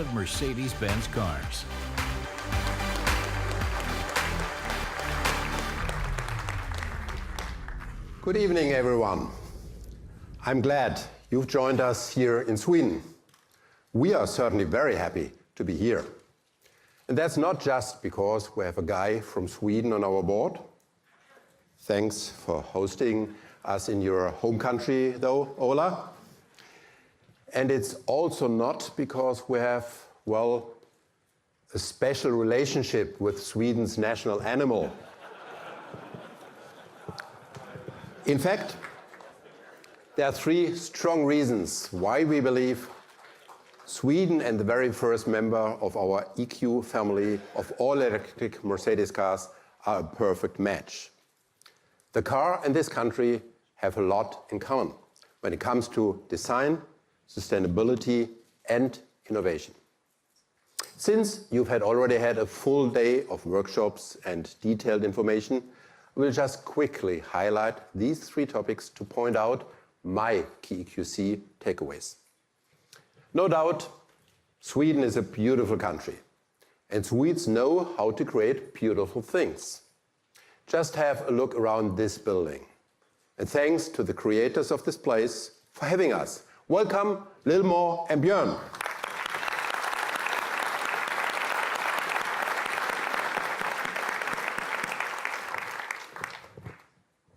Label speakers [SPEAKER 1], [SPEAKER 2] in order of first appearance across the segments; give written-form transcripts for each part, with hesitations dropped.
[SPEAKER 1] of Mercedes-Benz cars.
[SPEAKER 2] Good evening, everyone. I'm glad you've joined us here in Sweden. We are certainly very happy to be here. And that's not just because we have a guy from Sweden on our board. Thanks for hosting us in your home country, though, Ola. And it's also not because we have, well, a special relationship with Sweden's national animal. In fact, there are three strong reasons why we believe Sweden and the very first member of our EQ family of all-electric Mercedes cars are a perfect match. The car and this country have a lot in common when it comes to design, sustainability and innovation. Since you've already had a full day of workshops and detailed information, we'll just quickly highlight these three topics to point out my key EQC takeaways. No doubt, Sweden is a beautiful country, and Swedes know how to create beautiful things. Just have a look around this building. And thanks to the creators of this place for having us. Welcome, Lilmore and Björn.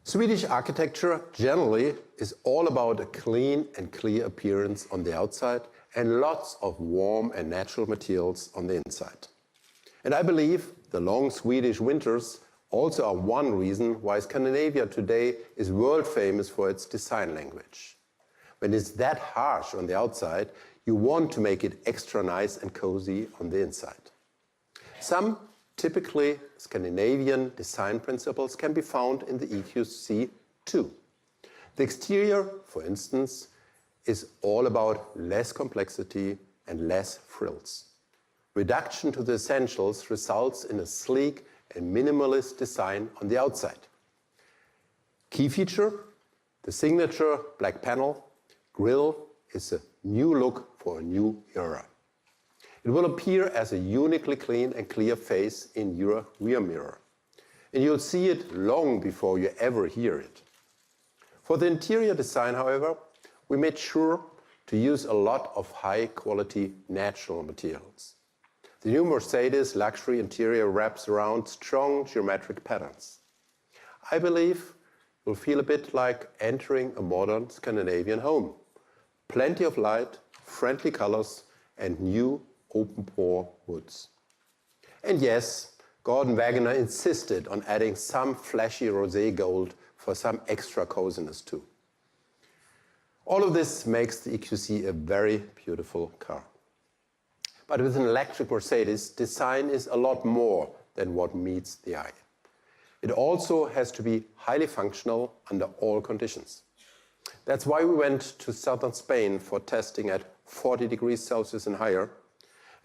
[SPEAKER 2] Swedish architecture generally is all about a clean and clear appearance on the outside and lots of warm and natural materials on the inside. And I believe the long Swedish winters also are one reason why Scandinavia today is world famous for its design language. When it's that harsh on the outside, you want to make it extra nice and cozy on the inside. Some typically Scandinavian design principles can be found in the EQC too. The exterior, for instance, is all about less complexity and less frills. Reduction to the essentials results in a sleek and minimalist design on the outside. Key feature, the signature black panel grille is a new look for a new era. It will appear as a uniquely clean and clear face in your rear mirror. And you'll see it long before you ever hear it. For the interior design, however, we made sure to use a lot of high-quality natural materials. The new Mercedes luxury interior wraps around strong geometric patterns. I believe you'll feel a bit like entering a modern Scandinavian home. Plenty of light, friendly colors, and new open-pore woods. And yes, Gordon Wagoner insisted on adding some flashy rosé gold for some extra coziness too. All of this makes the EQC a very beautiful car. But with an electric Mercedes, design is a lot more than what meets the eye. It also has to be highly functional under all conditions. That's why we went to southern Spain for testing at 40 degrees Celsius and higher.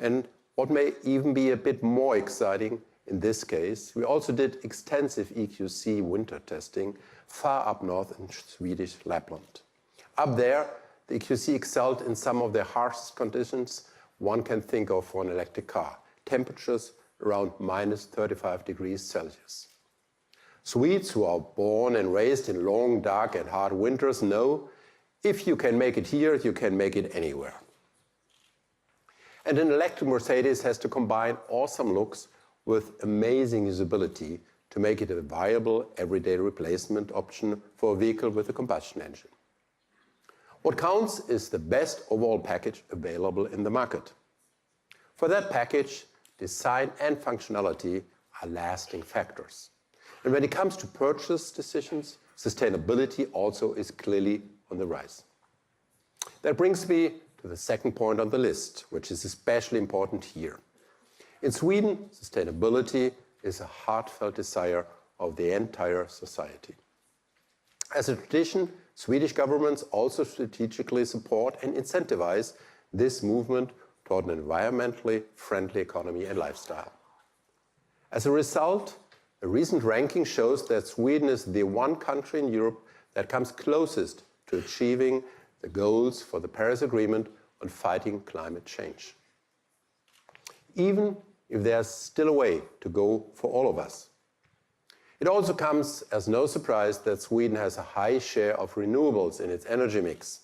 [SPEAKER 2] And what may even be a bit more exciting in this case, we also did extensive EQC winter testing far up north in Swedish Lapland. Up there, the EQC excelled in some of the harshest conditions one can think of for an electric car, temperatures around -35 degrees Celsius. Swedes who are born and raised in long, dark and hard winters know if you can make it here, you can make it anywhere. And an electric Mercedes has to combine awesome looks with amazing usability to make it a viable everyday replacement option for a vehicle with a combustion engine. What counts is the best overall package available in the market. For that package, design and functionality are lasting factors. And when it comes to purchase decisions, sustainability also is clearly on the rise. That brings me to the second point on the list, which is especially important here. In Sweden, sustainability is a heartfelt desire of the entire society. As a tradition, Swedish governments also strategically support and incentivize this movement toward an environmentally friendly economy and lifestyle. As a result, a recent ranking shows that Sweden is the one country in Europe that comes closest to achieving the goals for the Paris Agreement on fighting climate change. even if there's still a way to go for all of us. It also comes as no surprise that Sweden has a high share of renewables in its energy mix.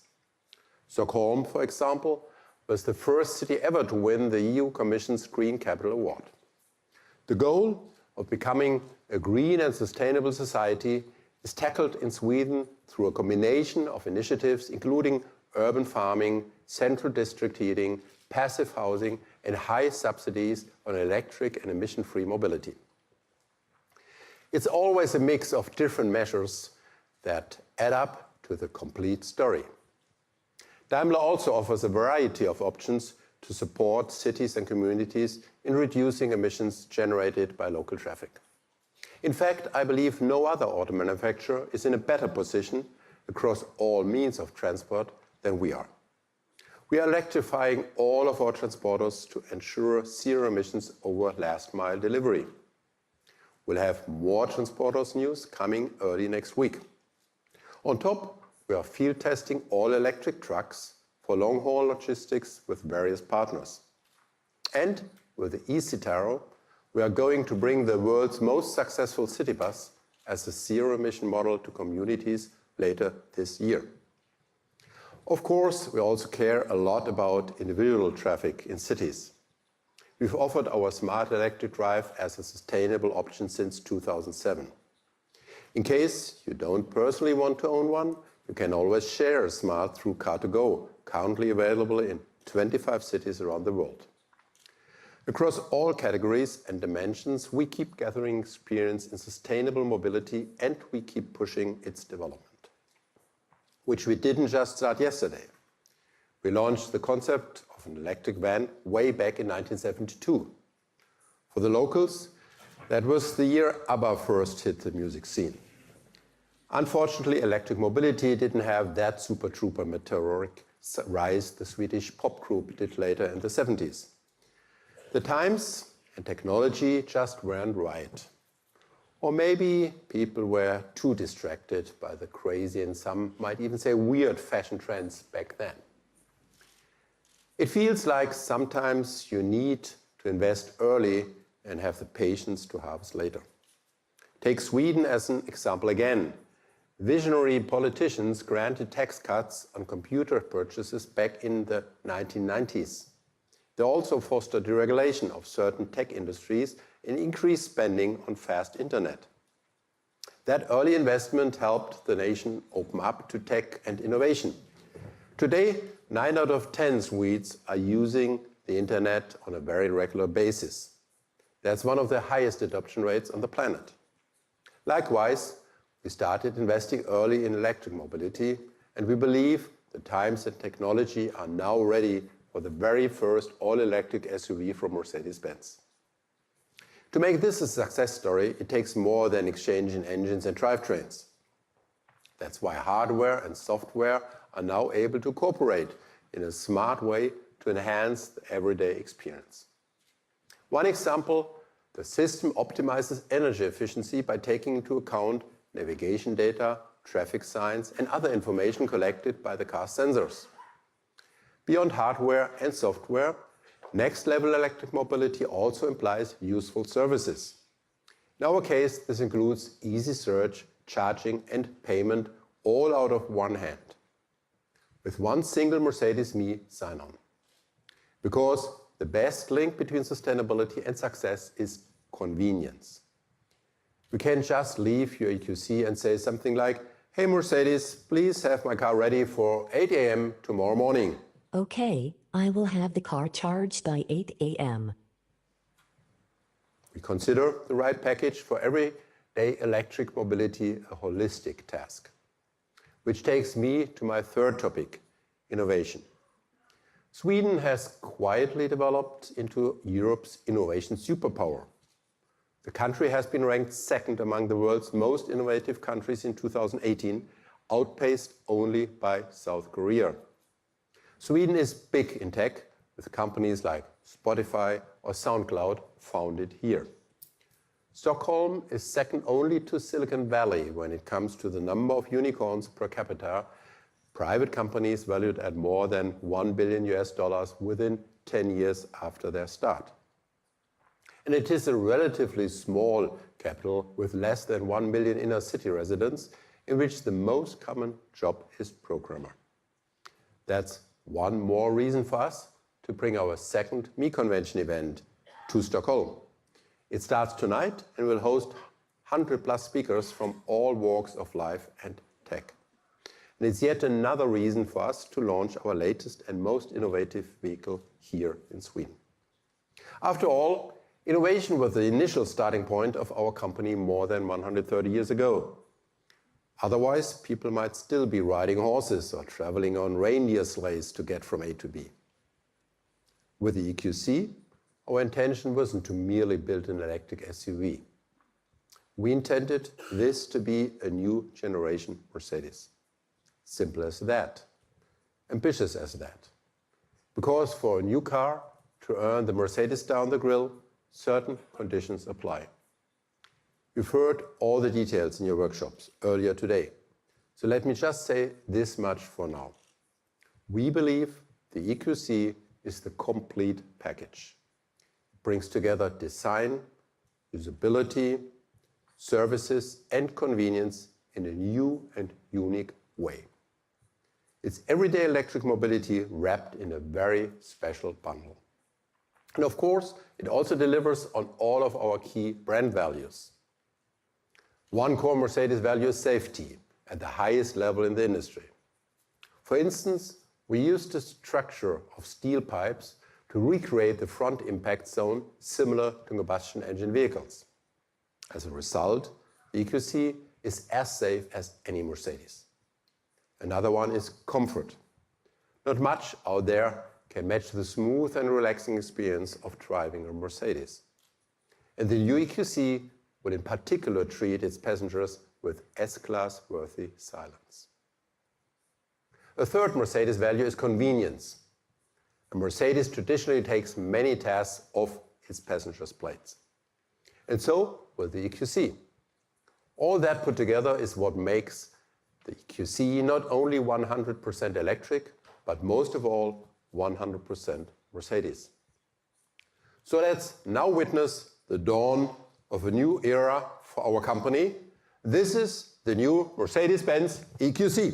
[SPEAKER 2] Stockholm, for example, was the first city ever to win the EU Commission's Green Capital Award. The goal of becoming a green and sustainable society is tackled in Sweden through a combination of initiatives including urban farming, central district heating, passive housing, and high subsidies on electric and emission-free mobility. It's always a mix of different measures that add up to the complete story. Daimler also offers a variety of options to support cities and communities in reducing emissions generated by local traffic. In fact, I believe no other auto manufacturer is in a better position across all means of transport than we are. We are electrifying all of our transporters to ensure zero emissions over last mile delivery. We'll have more transporters news coming early next week. On top, we are field testing all electric trucks for long-haul logistics with various partners. And with the eCitaro, we are going to bring the world's most successful city bus as a zero-emission model to communities later this year. Of course, we also care a lot about individual traffic in cities. We've offered our smart electric drive as a sustainable option since 2007. In case you don't personally want to own one, you can always share a smart through Car2Go, currently available in 25 cities around the world. Across all categories and dimensions, we keep gathering experience in sustainable mobility and we keep pushing its development, which we didn't just start yesterday. We launched the concept of an electric van way back in 1972. For the locals, that was the year ABBA first hit the music scene. Unfortunately, electric mobility didn't have that super-trooper meteoric rise the Swedish pop group did later in the 70s. The times and technology just weren't right. Or maybe people were too distracted by the crazy and some might even say weird fashion trends back then. It feels like sometimes you need to invest early and have the patience to harvest later. Take Sweden as an example again. Visionary politicians granted tax cuts on computer purchases back in the 1990s. They also fostered deregulation of certain tech industries and increased spending on fast internet. That early investment helped the nation open up to tech and innovation. Today, 9 out of 10 Swedes are using the internet on a very regular basis. That's one of the highest adoption rates on the planet. Likewise, we started investing early in electric mobility, and we believe the times and technology are now ready for the very first all-electric SUV from Mercedes-Benz. To make this a success story, it takes more than exchanging engines and drivetrains. That's why hardware and software are now able to cooperate in a smart way to enhance the everyday experience. One example, the system optimizes energy efficiency by taking into account navigation data, traffic signs, and other information collected by the car's sensors. Beyond hardware and software, next-level electric mobility also implies useful services. In our case, this includes easy search, charging, and payment all out of one hand, with one single Mercedes Me sign-on. Because the best link between sustainability and success is convenience. We can't just leave your EQC and say something like, "Hey Mercedes, please have my car ready for 8 a.m. tomorrow morning."
[SPEAKER 3] Okay, I will have the car charged by 8 a.m.
[SPEAKER 2] We consider the right package for everyday electric mobility a holistic task. Which takes me to my third topic, innovation. Sweden has quietly developed into Europe's innovation superpower. The country has been ranked second among the world's most innovative countries in 2018, outpaced only by South Korea. Sweden is big in tech, with companies like Spotify or SoundCloud founded here. Stockholm is second only to Silicon Valley when it comes to the number of unicorns per capita, private companies valued at more than $1 billion within 10 years after their start. And it is a relatively small capital with less than 1 million inner city residents, in which the most common job is programmer. That's one more reason for us to bring our second Me Convention event to Stockholm. It starts tonight and will host 100+ speakers from all walks of life and tech. And it's yet another reason for us to launch our latest and most innovative vehicle here in Sweden. After all, innovation was the initial starting point of our company more than 130 years ago. Otherwise, people might still be riding horses or traveling on reindeer sleighs to get from A to B. With the EQC, our intention wasn't to merely build an electric SUV. We intended this to be a new generation Mercedes. Simple as that. Ambitious as that. Because for a new car to earn the Mercedes down the grill, certain conditions apply. You've heard all the details in your workshops earlier today. So let me just say this much for now. We believe the EQC is the complete package. It brings together design, usability, services, and convenience in a new and unique way. It's everyday electric mobility wrapped in a very special bundle. And of course, it also delivers on all of our key brand values. One core Mercedes value is safety at the highest level in the industry. For instance, we used the structure of steel pipes to recreate the front impact zone similar to combustion engine vehicles. As a result, the EQC is as safe as any Mercedes. Another one is comfort. Not much out there can match the smooth and relaxing experience of driving a Mercedes. And the new EQC will in particular treat its passengers with S-Class worthy silence. A third Mercedes value is convenience. A Mercedes traditionally takes many tasks off its passengers' plates. And so will the EQC. All that put together is what makes the EQC not only 100% electric, but most of all, 100% Mercedes. So let's now witness the dawn of a new era for our company. This is the new Mercedes-Benz EQC.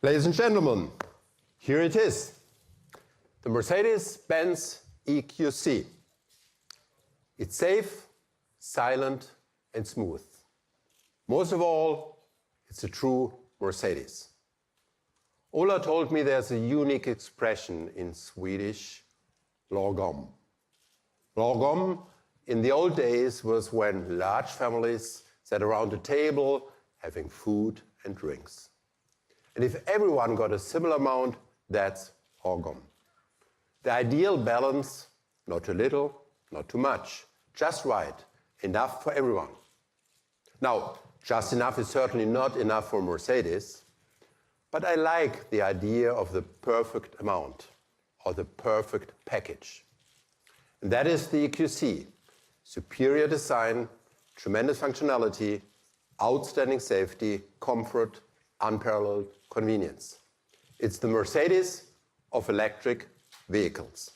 [SPEAKER 2] Ladies and gentlemen, here it is, the Mercedes-Benz EQC. It's safe, silent, and smooth. Most of all, it's a true Mercedes. Ola told me there's a unique expression in Swedish, lagom. Lagom in the old days was when large families sat around a table having food and drinks. And if everyone got a similar amount, that's lagom. The ideal balance, not too little, not too much, just right, enough for everyone. Now, just enough is certainly not enough for Mercedes, but I like the idea of the perfect amount or the perfect package. And that is the EQC. Superior design, tremendous functionality, outstanding safety, comfort, unparalleled convenience. It's the Mercedes of electric vehicles.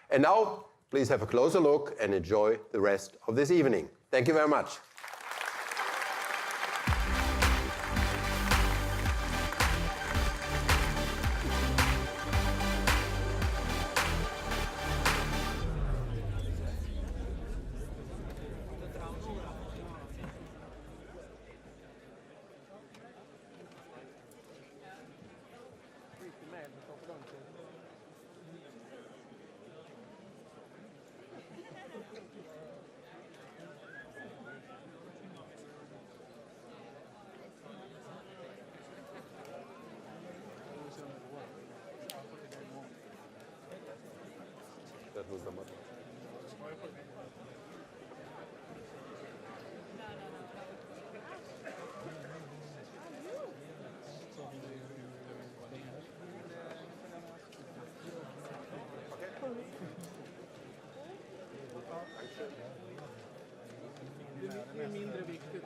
[SPEAKER 2] And now, please have a closer look and enjoy the rest of this evening. Thank you very much. That was the motto.
[SPEAKER 4] Det är mindre viktigt.